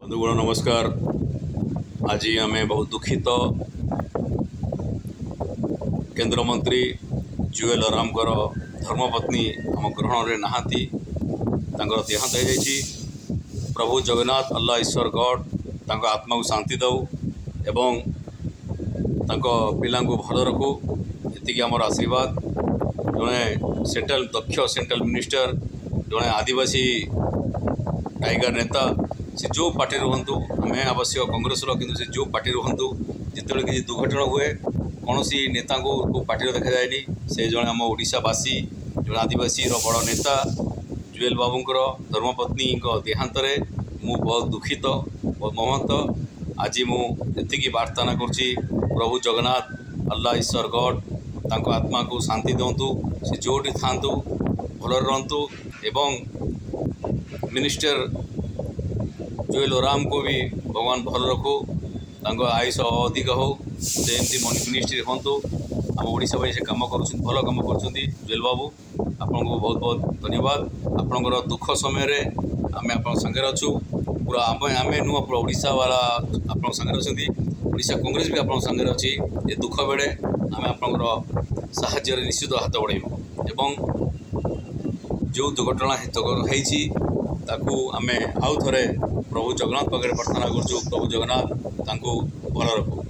बंधुगण नमस्कार। आज आम बहुत दुखित केंद्र मंत्री जुएल ओराम धर्मपत्नी आम ग्रहण में नहांती देहांत हो जाइए। प्रभु जगन्नाथ अल्लाह ईश्वर गॉड तांको आत्मा को शांति दऊ एवं तांको पिला भल रखू ये आमर आशीर्वाद। जड़े दक्ष सेंट्रल मिनिस्टर जड़े आदिवासी टाइगर नेता से जो पार्टी रुहतु आम आवश्यक कांग्रेस कि से जो पार्टी रुहतु जिते किसी दुर्घटना हुए कौन नेता को पार्टी देखा जाए से जड़े आम ओडावासी जो आदिवासी बड़ नेता जुएल बाबूंकर धर्मपत्नी देहांत मु बहुत दुखित बहुत मर्माहत। आज मुझे प्रार्थना करुँची प्रभु जगन्नाथ अल्लाह ईश्वर गॉड तांको आत्मा को शांति दिंतु से जोटी था भल रुहतु एवं मिनिस्टर जुएल ओराम को भी भगवान भल रखू आयुष अधिक हो से एमती मिनिस्ट्री हूँ आम ओडिशा से कम कर भल कम कर जुएल बाबू आपन को बहुत बहुत धन्यवाद। आपणकर दुख समय आम आप सागर अच्छु पूरा आम नुह पूरा ओडिशा वाला आप सागर अच्छा ओडिशा कांग्रेस भी आप सागर अच्छी ये दुख बेले आम आपंकर साहाय्य निश्चित हाथ बढ़ेबू एवं जो दुर्घटना ताकू आम आउ थे प्रभु जगन्नाथ पाखे प्रार्थना करूँ प्रभु जगन्नाथ भल रखू।